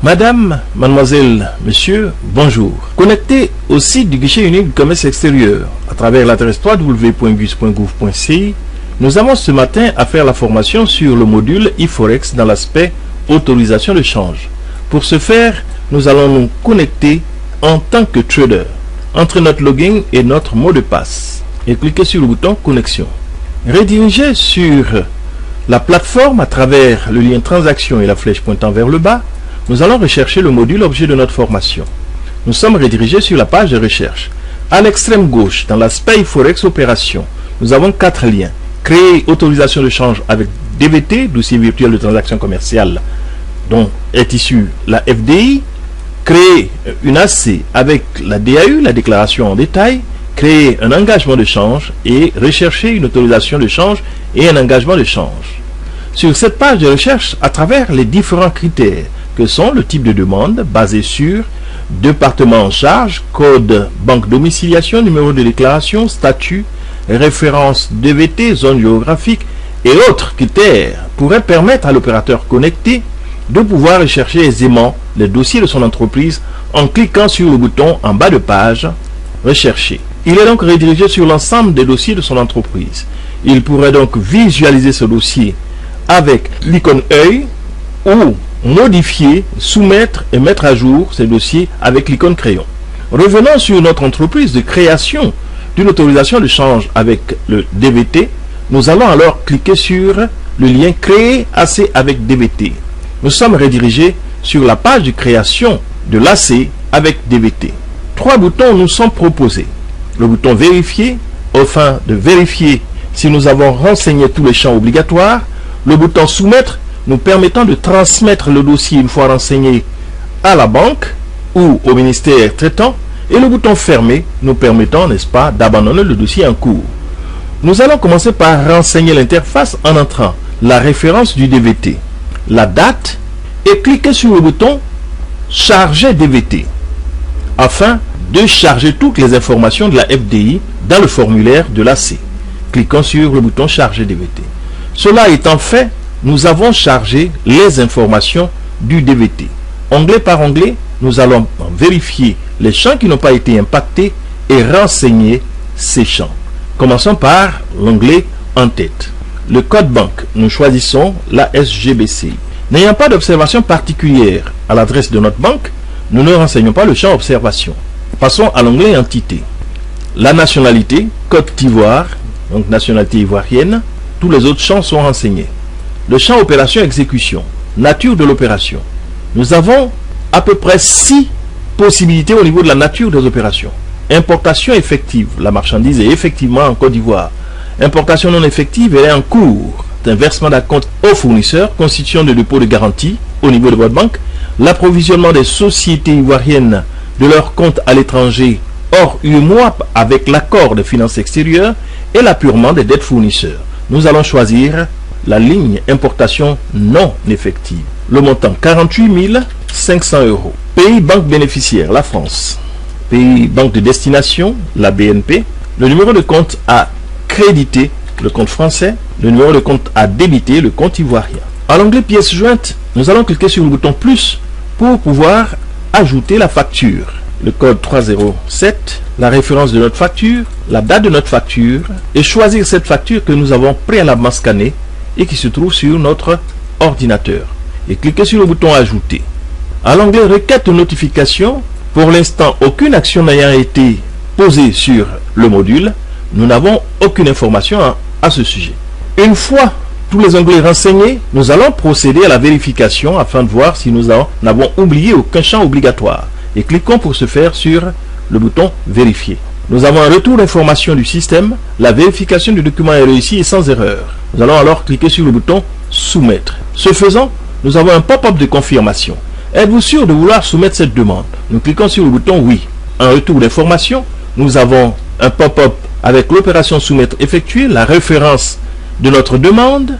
Madame, mademoiselle, monsieur, bonjour. Connecté au site du guichet unique du commerce extérieur à travers l'adresse www.gus.gouv.ci, nous avons ce matin à faire la formation sur le module e-forex dans l'aspect autorisation de change. Pour ce faire, nous allons nous connecter en tant que trader entre notre login et notre mot de passe et cliquer sur le bouton connexion. Redirigez sur la plateforme à travers le lien transaction et la flèche pointant vers le bas. Nous allons rechercher le module objet de notre formation. Nous sommes redirigés sur la page de recherche. À l'extrême gauche, dans l'aspect Forex Opération, nous avons 4 liens. Créer autorisation de change avec DVT, dossier virtuel de transaction commerciale, dont est issue la FDI. Créer une AC avec la DAU, la déclaration en détail. Créer un engagement de change et rechercher une autorisation de change et un engagement de change. Sur cette page de recherche, à travers les différents critères que sont le type de demande basé sur département en charge, code banque domiciliation, numéro de déclaration, statut, référence DVT, zone géographique et autres critères pourraient permettre à l'opérateur connecté de pouvoir rechercher aisément les dossiers de son entreprise en cliquant sur le bouton en bas de page rechercher. Il est donc redirigé sur l'ensemble des dossiers de son entreprise. Il pourrait donc visualiser ce dossier avec l'icône œil ou modifier, soumettre et mettre à jour ces dossiers avec l'icône crayon. Revenons sur notre entreprise de création d'une autorisation de change avec le DVT. Nous allons alors cliquer sur le lien créer AC avec DVT. Nous sommes redirigés sur la page de création de l'AC avec DVT. 3 boutons nous sont proposés. Le bouton vérifier, afin de vérifier si nous avons renseigné tous les champs obligatoires. Le bouton soumettre, nous permettant de transmettre le dossier une fois renseigné à la banque ou au ministère traitant, et le bouton fermer nous permettant, n'est-ce pas, d'abandonner le dossier en cours. Nous allons commencer par renseigner l'interface en entrant la référence du DVT, la date et cliquer sur le bouton charger DVT afin de charger toutes les informations de la FDI dans le formulaire de l'AC. Cliquons sur le bouton charger DVT. Cela étant fait, nous avons chargé les informations du DVT. Onglet par onglet, nous allons vérifier les champs qui n'ont pas été impactés et renseigner ces champs. Commençons par l'onglet en tête. Le code banque, nous choisissons la SGBCI. N'ayant pas d'observation particulière à l'adresse de notre banque, nous ne renseignons pas le champ observation. Passons à l'onglet entité. La nationalité, Côte d'Ivoire, donc nationalité ivoirienne, tous les autres champs sont renseignés. Le champ opération exécution, nature de l'opération. Nous avons à peu près 6 possibilités au niveau de la nature des opérations. Importation effective, la marchandise est effectivement en Côte d'Ivoire. Importation non effective, elle est en cours. C'est un versement d'acompte au fournisseur, constitution de dépôt de garantie au niveau de votre banque, l'approvisionnement des sociétés ivoiriennes de leurs comptes à l'étranger hors UEMOA avec l'accord de finances extérieures et l'appurement des dettes fournisseurs. Nous allons choisir la ligne importation non effective. Le montant 48 500 €. Pays banque bénéficiaire, la France. Pays banque de destination, la BNP. Le numéro de compte à créditer, le compte français. Le numéro de compte à débiter, le compte ivoirien. À l'onglet pièces jointes, nous allons cliquer sur le bouton plus pour pouvoir ajouter la facture. Le code 307, la référence de notre facture, la date de notre facture et choisir cette facture que nous avons préalablement scannée et qui se trouve sur notre ordinateur. Et cliquez sur le bouton ajouter. À l'onglet requête de notification, pour l'instant aucune action n'ayant été posée sur le module, nous n'avons aucune information à ce sujet. Une fois tous les onglets renseignés, nous allons procéder à la vérification afin de voir si nous n'avons oublié aucun champ obligatoire. Et cliquons pour ce faire sur le bouton vérifier. Nous avons un retour d'information du système. La vérification du document est réussie et sans erreur. Nous allons alors cliquer sur le bouton soumettre. Ce faisant, nous avons un pop-up de confirmation. Êtes-vous sûr de vouloir soumettre cette demande? Nous cliquons sur le bouton oui. Un retour d'information. Nous avons un pop-up avec l'opération soumettre effectuée, la référence de notre demande,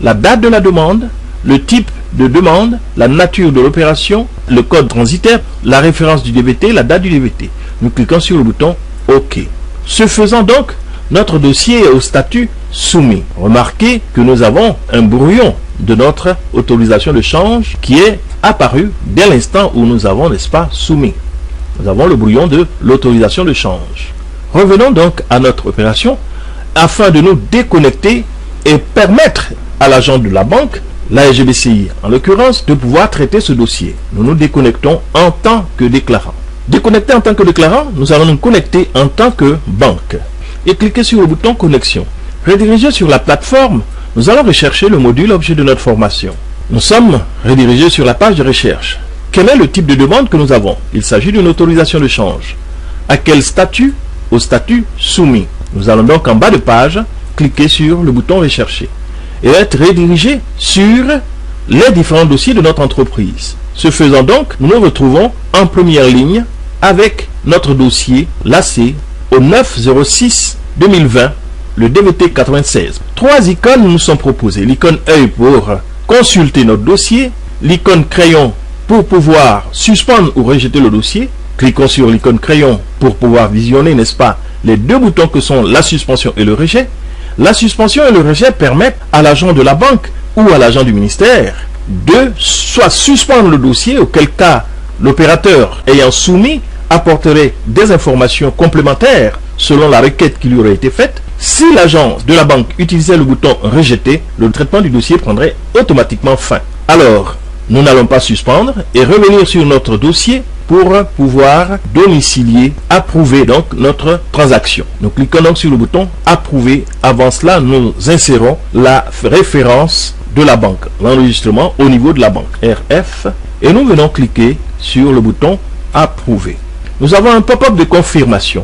la date de la demande, le type de demande, la nature de l'opération, le code transitaire, la référence du DVT, la date du DVT. Nous cliquons sur le bouton OK. Ce faisant donc, notre dossier est au statut soumis. Remarquez que nous avons un brouillon de notre autorisation de change qui est apparu dès l'instant où nous avons, n'est-ce pas, soumis. Nous avons le brouillon de l'autorisation de change. Revenons donc à notre opération afin de nous déconnecter et permettre à l'agent de la banque, la SGBCI en l'occurrence, de pouvoir traiter ce dossier. Nous nous déconnectons en tant que déclarant. Déconnecter en tant que déclarant, nous allons nous connecter en tant que banque. Et cliquer sur le bouton connexion. Rediriger sur la plateforme, nous allons rechercher le module objet de notre formation. Nous sommes redirigés sur la page de recherche. Quel est le type de demande que nous avons? Il s'agit d'une autorisation de change. À quel statut? Au statut soumis. Nous allons donc en bas de page cliquer sur le bouton rechercher et être redirigé sur les différents dossiers de notre entreprise. Ce faisant donc, nous nous retrouvons en première ligne avec notre dossier LAC au 9/06/2020, le DVT 96. Trois icônes nous sont proposées. L'icône œil pour consulter notre dossier, l'icône crayon pour pouvoir suspendre ou rejeter le dossier. Cliquons sur l'icône crayon pour pouvoir visionner, n'est-ce pas, les deux boutons que sont la suspension et le rejet. La suspension et le rejet permettent à l'agent de la banque ou à l'agent du ministère de soit suspendre le dossier, auquel cas l'opérateur ayant soumis apporterait des informations complémentaires selon la requête qui lui aurait été faite. Si l'agent de la banque utilisait le bouton rejeter, le traitement du dossier prendrait automatiquement fin. Alors, nous n'allons pas suspendre et revenir sur notre dossier pour pouvoir domicilier, approuver donc notre transaction. Nous cliquons donc sur le bouton approuver. Avant cela, nous insérons la référence de la banque, l'enregistrement au niveau de la banque, RF, et nous venons cliquer sur le bouton approuver. Nous avons un pop-up de confirmation.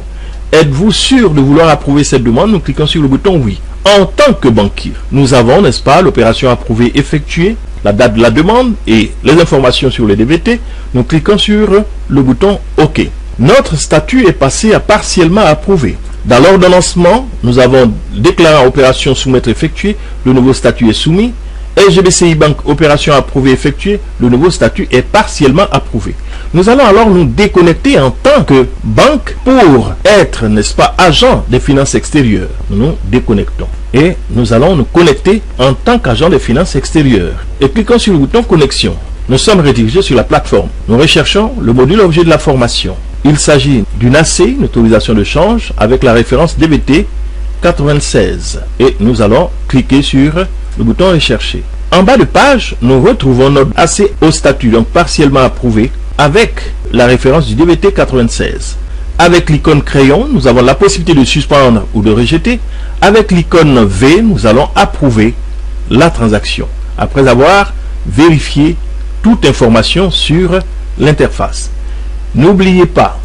Êtes-vous sûr de vouloir approuver cette demande? Nous cliquons sur le bouton oui. En tant que banquier, nous avons, n'est-ce pas, l'opération approuvée effectuée, la date de la demande et les informations sur le DVT. Nous cliquons sur le bouton OK. Notre statut est passé à partiellement approuvé. Dans l'ordonnancement, nous avons déclaré opération soumettre effectuée, le nouveau statut est soumis. SGBCI Bank, opération approuvée effectuée, le nouveau statut est partiellement approuvé. Nous allons alors nous déconnecter en tant que banque pour être, n'est-ce pas, agent des finances extérieures. Nous nous déconnectons et nous allons nous connecter en tant qu'agent des finances extérieures. Et cliquons sur le bouton connexion. Nous sommes redirigés sur la plateforme. Nous recherchons le module objet de la formation. Il s'agit d'une AC, une autorisation de change, avec la référence DVT 96. Et nous allons cliquer sur le bouton rechercher. En bas de page, nous retrouvons notre AC au statut, donc partiellement approuvé, avec la référence du DVT 96. Avec l'icône crayon, nous avons la possibilité de suspendre ou de rejeter. Avec l'icône V, nous allons approuver la transaction, après avoir vérifié toute information sur l'interface. N'oubliez pas,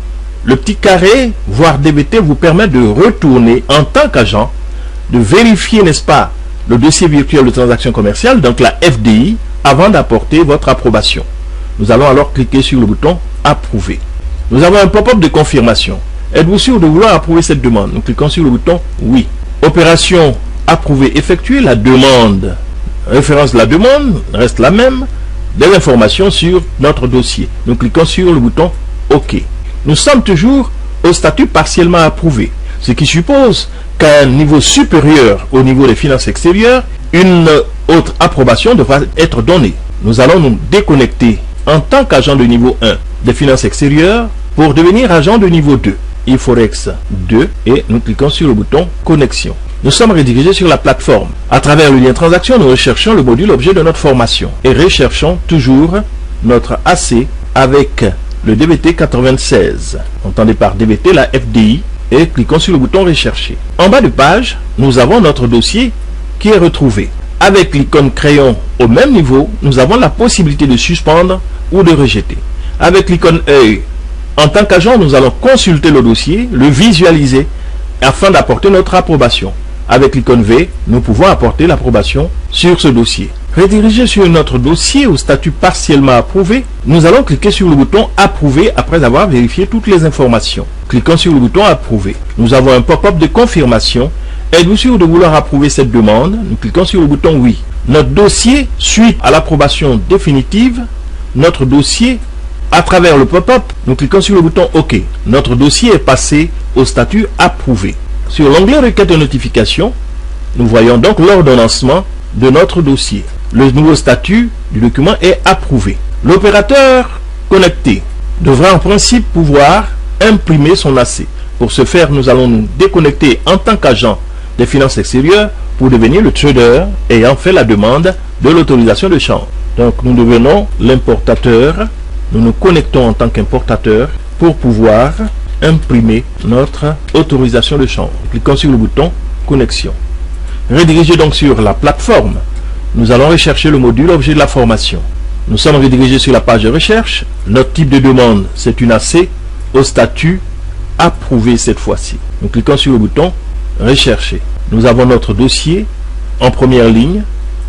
le petit carré, voire DVT, vous permet de retourner en tant qu'agent, de vérifier, n'est-ce pas, le dossier virtuel de transaction commerciale, donc la FDI, avant d'apporter votre approbation. Nous allons alors cliquer sur le bouton approuver. Nous avons un pop-up de confirmation. Êtes-vous sûr de vouloir approuver cette demande? Nous cliquons sur le bouton oui. Opération approuvée effectuée. La demande, référence de la demande reste la même. Des informations sur notre dossier. Nous cliquons sur le bouton OK. Nous sommes toujours au statut partiellement approuvé, ce qui suppose qu'à un niveau supérieur au niveau des finances extérieures, une autre approbation devra être donnée. Nous allons nous déconnecter en tant qu'agent de niveau 1 des finances extérieures pour devenir agent de niveau 2. IFOREX 2 et nous cliquons sur le bouton connexion. Nous sommes redirigés sur la plateforme. À travers le lien transaction, nous recherchons le module objet de notre formation et recherchons toujours notre AC avec le DVT 96. Entendez par DVT la FDI et cliquons sur le bouton rechercher. En bas de page, nous avons notre dossier qui est retrouvé. Avec l'icône crayon au même niveau, nous avons la possibilité de suspendre ou de rejeter. Avec l'icône œil, en tant qu'agent, nous allons consulter le dossier, le visualiser afin d'apporter notre approbation. Avec l'icône V, nous pouvons apporter l'approbation sur ce dossier. Rediriger sur notre dossier au statut partiellement approuvé, nous allons cliquer sur le bouton approuver après avoir vérifié toutes les informations. Cliquons sur le bouton approuver. Nous avons un pop-up de confirmation. Êtes-vous sûr de vouloir approuver cette demande? Nous cliquons sur le bouton oui. Notre dossier, suite à l'approbation définitive, notre dossier, à travers le pop-up, nous cliquons sur le bouton OK. Notre dossier est passé au statut approuvé. sur l'onglet requête et notification, nous voyons donc l'ordonnancement de notre dossier. Le nouveau statut du document est approuvé. L'opérateur connecté devra en principe pouvoir imprimer son AC. Pour ce faire, nous allons nous déconnecter en tant qu'agent des finances extérieures pour devenir le trader ayant fait la demande de l'autorisation de change. Donc nous devenons l'importateur, nous nous connectons en tant qu'importateur pour pouvoir imprimer notre autorisation de change. Cliquons sur le bouton connexion. Redirigez donc sur la plateforme. Nous allons rechercher le module objet de la formation. Nous sommes redirigés sur la page de recherche. Notre type de demande, c'est une AC au statut approuvé cette fois-ci. Nous cliquons sur le bouton rechercher. Nous avons notre dossier en première ligne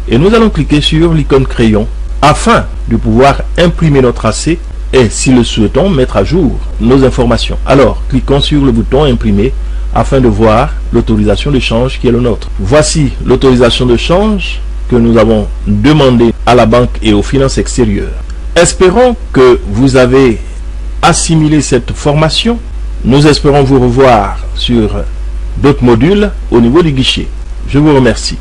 et nous allons cliquer sur l'icône crayon afin de pouvoir imprimer notre AC et, si le souhaitons, mettre à jour nos informations. Alors, cliquons sur le bouton imprimer afin de voir l'autorisation de change qui est le nôtre. Voici l'autorisation de change que nous avons demandé à la banque et aux finances extérieures. Espérons que vous avez assimilé cette formation. Nous espérons vous revoir sur d'autres modules au niveau du guichet. Je vous remercie.